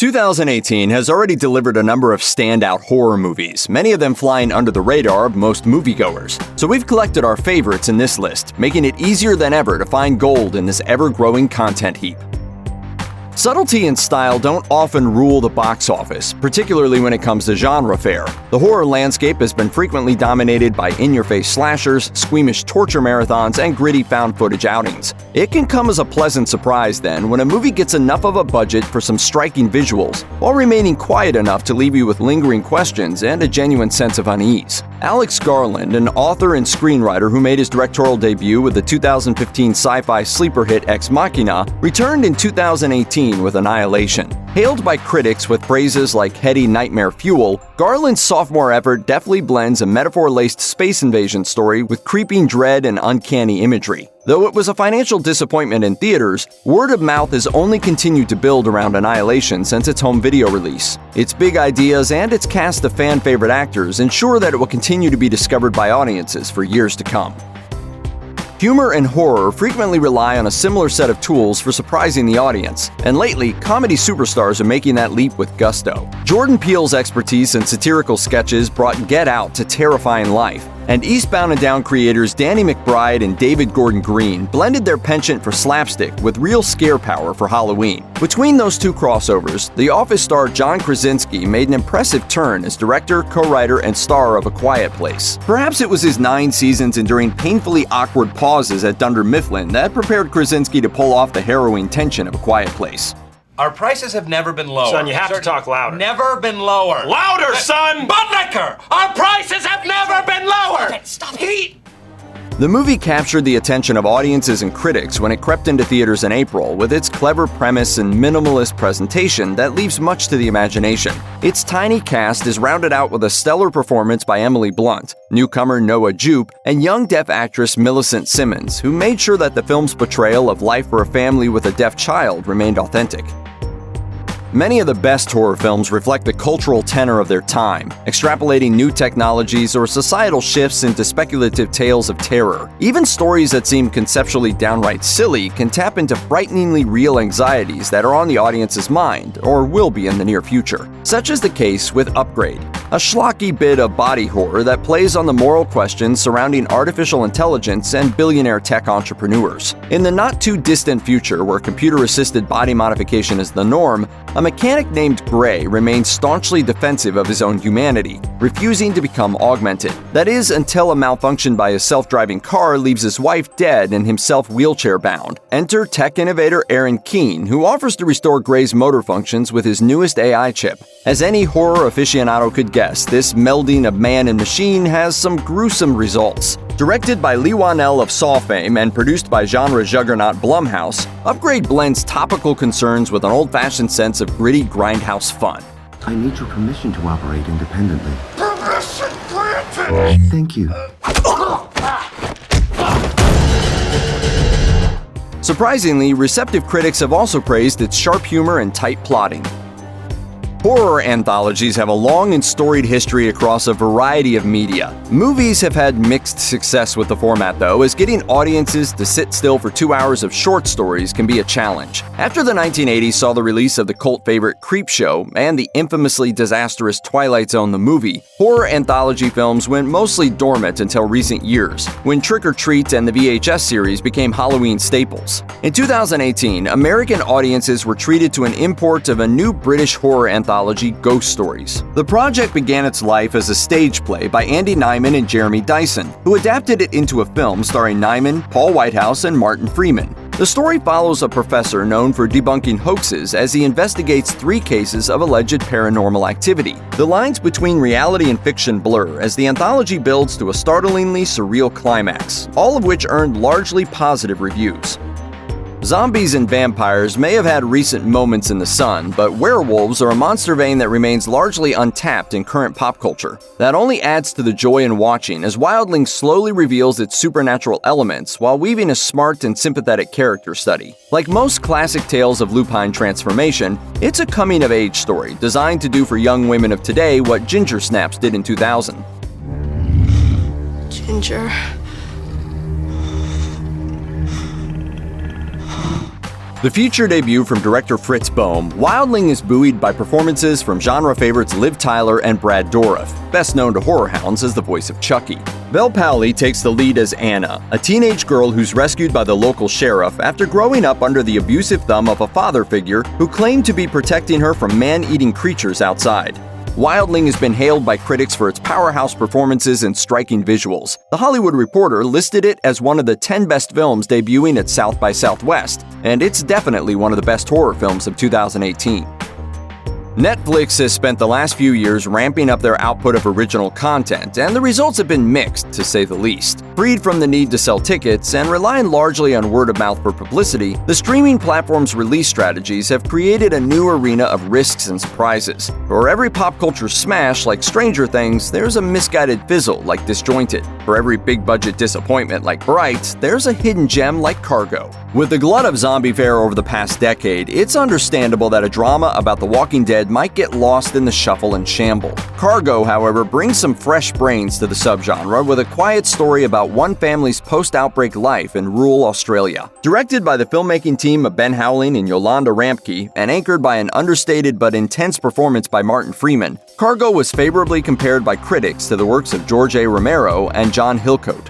2018 has already delivered a number of standout horror movies, many of them flying under the radar of most moviegoers. So we've collected our favorites in this list, making it easier than ever to find gold in this ever-growing content heap. Subtlety and style don't often rule the box office, particularly when it comes to genre fare. The horror landscape has been frequently dominated by in-your-face slashers, squeamish torture marathons, and gritty found-footage outings. It can come as a pleasant surprise, then, when a movie gets enough of a budget for some striking visuals, while remaining quiet enough to leave you with lingering questions and a genuine sense of unease. Alex Garland, an author and screenwriter who made his directorial debut with the 2015 sci-fi sleeper hit Ex Machina, returned in 2018 with Annihilation. Hailed by critics with phrases like heady nightmare fuel, Garland's sophomore effort deftly blends a metaphor-laced space invasion story with creeping dread and uncanny imagery. Though it was a financial disappointment in theaters, word of mouth has only continued to build around Annihilation since its home video release. Its big ideas and its cast of fan-favorite actors ensure that it will continue to be discovered by audiences for years to come. Humor and horror frequently rely on a similar set of tools for surprising the audience, and lately, comedy superstars are making that leap with gusto. Jordan Peele's expertise in satirical sketches brought Get Out to terrifying life, and Eastbound and Down creators Danny McBride and David Gordon Green blended their penchant for slapstick with real scare power for Halloween. Between those two crossovers, The Office star John Krasinski made an impressive turn as director, co-writer, and star of A Quiet Place. Perhaps it was his 9 seasons enduring painfully awkward pauses at Dunder Mifflin that prepared Krasinski to pull off the harrowing tension of A Quiet Place. Our prices have never been lower. Son, you have to talk louder. Never been lower. Louder, son! Bud Liquor! Our prices have never been lower! Stop it! The movie captured the attention of audiences and critics when it crept into theaters in April with its clever premise and minimalist presentation that leaves much to the imagination. Its tiny cast is rounded out with a stellar performance by Emily Blunt, newcomer Noah Jupe, and young deaf actress Millicent Simmons, who made sure that the film's portrayal of life for a family with a deaf child remained authentic. Many of the best horror films reflect the cultural tenor of their time, extrapolating new technologies or societal shifts into speculative tales of terror. Even stories that seem conceptually downright silly can tap into frighteningly real anxieties that are on the audience's mind, or will be in the near future. Such is the case with Upgrade, a schlocky bit of body horror that plays on the moral questions surrounding artificial intelligence and billionaire tech entrepreneurs. In the not-too-distant future where computer-assisted body modification is the norm, a mechanic named Gray remains staunchly defensive of his own humanity, refusing to become augmented. That is, until a malfunction by his self-driving car leaves his wife dead and himself wheelchair-bound. Enter tech innovator Aaron Keane, who offers to restore Gray's motor functions with his newest AI chip. As any horror aficionado could guess, this melding of man and machine has some gruesome results. Directed by Lee Wanell of Saw fame and produced by genre juggernaut Blumhouse, Upgrade blends topical concerns with an old-fashioned sense of gritty grindhouse fun. I need your permission to operate independently. Permission granted! Thank you. Surprisingly, receptive critics have also praised its sharp humor and tight plotting. Horror anthologies have a long and storied history across a variety of media. Movies have had mixed success with the format, though, as getting audiences to sit still for 2 hours of short stories can be a challenge. After the 1980s saw the release of the cult favorite Creepshow and the infamously disastrous Twilight Zone the movie, horror anthology films went mostly dormant until recent years, when Trick or Treat and the VHS series became Halloween staples. In 2018, American audiences were treated to an import of a new British horror anthology, Ghost Stories. The project began its life as a stage play by Andy Nyman and Jeremy Dyson, who adapted it into a film starring Nyman, Paul Whitehouse, and Martin Freeman. The story follows a professor known for debunking hoaxes as he investigates 3 cases of alleged paranormal activity. The lines between reality and fiction blur as the anthology builds to a startlingly surreal climax, all of which earned largely positive reviews. Zombies and vampires may have had recent moments in the sun, but werewolves are a monster vein that remains largely untapped in current pop culture. That only adds to the joy in watching as Wildling slowly reveals its supernatural elements while weaving a smart and sympathetic character study. Like most classic tales of lupine transformation, it's a coming-of-age story designed to do for young women of today what Ginger Snaps did in 2000. Ginger. The feature debut from director Fritz Boehm, Wildling is buoyed by performances from genre favorites Liv Tyler and Brad Dourif, best known to horror hounds as the voice of Chucky. Bel Powley takes the lead as Anna, a teenage girl who's rescued by the local sheriff after growing up under the abusive thumb of a father figure who claimed to be protecting her from man-eating creatures outside. Wildling has been hailed by critics for its powerhouse performances and striking visuals. The Hollywood Reporter listed it as one of the 10 best films debuting at South by Southwest, and it's definitely one of the best horror films of 2018. Netflix has spent the last few years ramping up their output of original content, and the results have been mixed, to say the least. Freed from the need to sell tickets and relying largely on word-of-mouth for publicity, the streaming platform's release strategies have created a new arena of risks and surprises. For every pop culture smash like Stranger Things, there's a misguided fizzle like Disjointed. For every big-budget disappointment like Bright, there's a hidden gem like Cargo. With the glut of zombie fare over the past decade, it's understandable that a drama about The Walking Dead might get lost in the shuffle and shamble. Cargo, however, brings some fresh brains to the subgenre with a quiet story about one family's post-outbreak life in rural Australia. Directed by the filmmaking team of Ben Howling and Yolanda Rampke, and anchored by an understated but intense performance by Martin Freeman, Cargo was favorably compared by critics to the works of George A. Romero and John Hillcoat.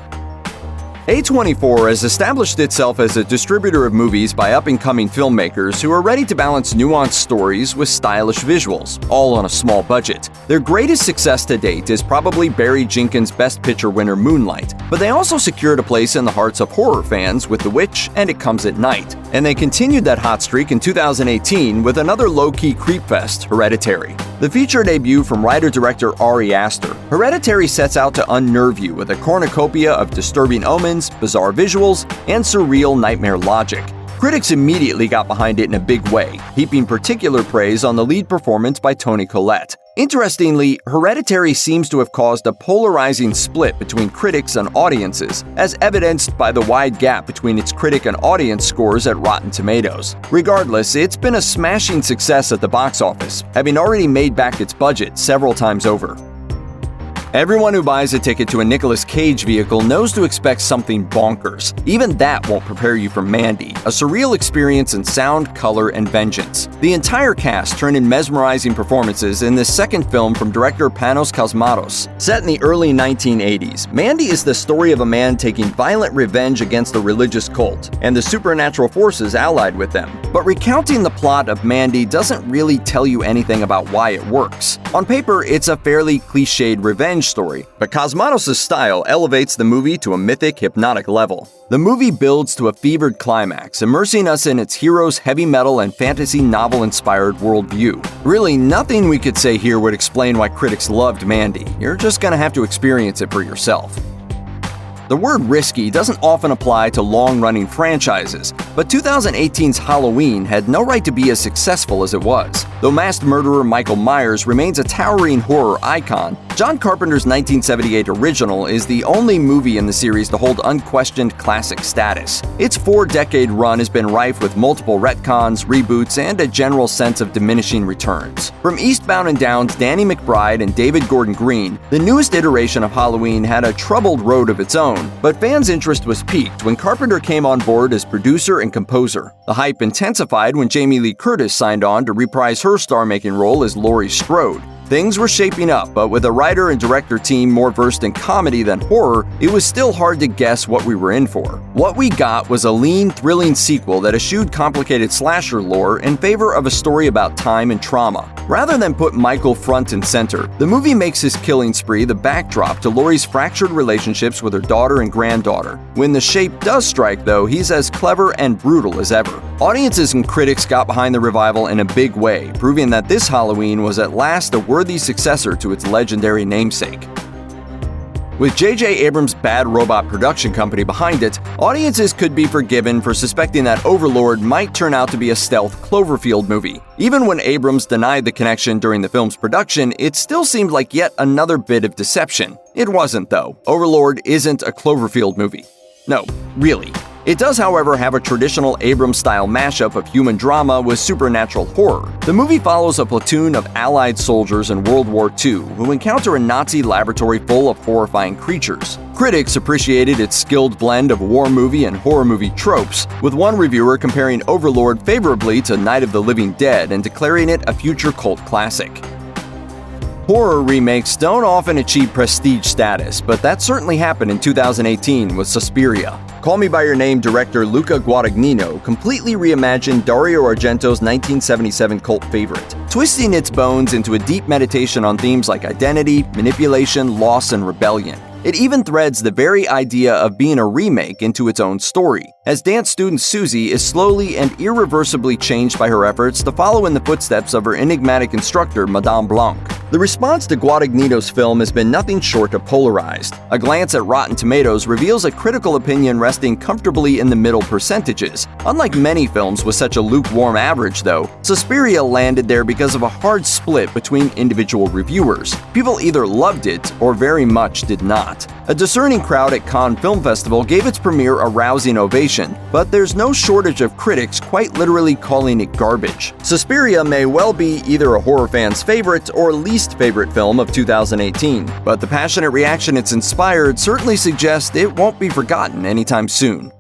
A24 has established itself as a distributor of movies by up-and-coming filmmakers who are ready to balance nuanced stories with stylish visuals, all on a small budget. Their greatest success to date is probably Barry Jenkins' Best Picture winner Moonlight, but they also secured a place in the hearts of horror fans with The Witch and It Comes at Night. And they continued that hot streak in 2018 with another low-key creepfest, Hereditary. The feature debut from writer-director Ari Aster, Hereditary sets out to unnerve you with a cornucopia of disturbing omens, bizarre visuals, and surreal nightmare logic. Critics immediately got behind it in a big way, heaping particular praise on the lead performance by Toni Collette. Interestingly, Hereditary seems to have caused a polarizing split between critics and audiences, as evidenced by the wide gap between its critic and audience scores at Rotten Tomatoes. Regardless, it's been a smashing success at the box office, having already made back its budget several times over. Everyone who buys a ticket to a Nicolas Cage vehicle knows to expect something bonkers. Even that won't prepare you for Mandy, a surreal experience in sound, color, and vengeance. The entire cast turned in mesmerizing performances in this second film from director Panos Cosmatos. Set in the early 1980s, Mandy is the story of a man taking violent revenge against a religious cult, and the supernatural forces allied with them. But recounting the plot of Mandy doesn't really tell you anything about why it works. On paper, it's a fairly cliched revenge story, but Cosmatos' style elevates the movie to a mythic, hypnotic level. The movie builds to a fevered climax, immersing us in its hero's heavy metal and fantasy novel-inspired worldview. Really, nothing we could say here would explain why critics loved Mandy. You're just gonna have to experience it for yourself. The word risky doesn't often apply to long-running franchises, but 2018's Halloween had no right to be as successful as it was. Though masked murderer Michael Myers remains a towering horror icon, John Carpenter's 1978 original is the only movie in the series to hold unquestioned classic status. Its 4-decade run has been rife with multiple retcons, reboots, and a general sense of diminishing returns. From Eastbound and Down's Danny McBride and David Gordon Green, the newest iteration of Halloween had a troubled road of its own, but fans' interest was piqued when Carpenter came on board as producer and composer. The hype intensified when Jamie Lee Curtis signed on to reprise her star-making role as Laurie Strode. Things were shaping up, but with a writer and director team more versed in comedy than horror, it was still hard to guess what we were in for. What we got was a lean, thrilling sequel that eschewed complicated slasher lore in favor of a story about time and trauma. Rather than put Michael front and center, the movie makes his killing spree the backdrop to Laurie's fractured relationships with her daughter and granddaughter. When the shape does strike, though, he's as clever and brutal as ever. Audiences and critics got behind the revival in a big way, proving that this Halloween was at last a worthy successor to its legendary namesake. With J.J. Abrams' Bad Robot production company behind it, audiences could be forgiven for suspecting that Overlord might turn out to be a stealth Cloverfield movie. Even when Abrams denied the connection during the film's production, it still seemed like yet another bit of deception. It wasn't, though. Overlord isn't a Cloverfield movie. No, really. It does, however, have a traditional Abrams-style mashup of human drama with supernatural horror. The movie follows a platoon of Allied soldiers in World War II who encounter a Nazi laboratory full of horrifying creatures. Critics appreciated its skilled blend of war movie and horror movie tropes, with one reviewer comparing Overlord favorably to Night of the Living Dead and declaring it a future cult classic. Horror remakes don't often achieve prestige status, but that certainly happened in 2018 with Suspiria. Call Me By Your Name director Luca Guadagnino completely reimagined Dario Argento's 1977 cult favorite, twisting its bones into a deep meditation on themes like identity, manipulation, loss, and rebellion. It even threads the very idea of being a remake into its own story, as dance student Susie is slowly and irreversibly changed by her efforts to follow in the footsteps of her enigmatic instructor, Madame Blanc. The response to Guadagnino's film has been nothing short of polarized. A glance at Rotten Tomatoes reveals a critical opinion resting comfortably in the middle percentages. Unlike many films with such a lukewarm average, though, Suspiria landed there because of a hard split between individual reviewers. People either loved it or very much did not. A discerning crowd at Cannes Film Festival gave its premiere a rousing ovation, but there's no shortage of critics quite literally calling it garbage. Suspiria may well be either a horror fan's favorite or least favorite film of 2018, but the passionate reaction it's inspired certainly suggests it won't be forgotten anytime soon.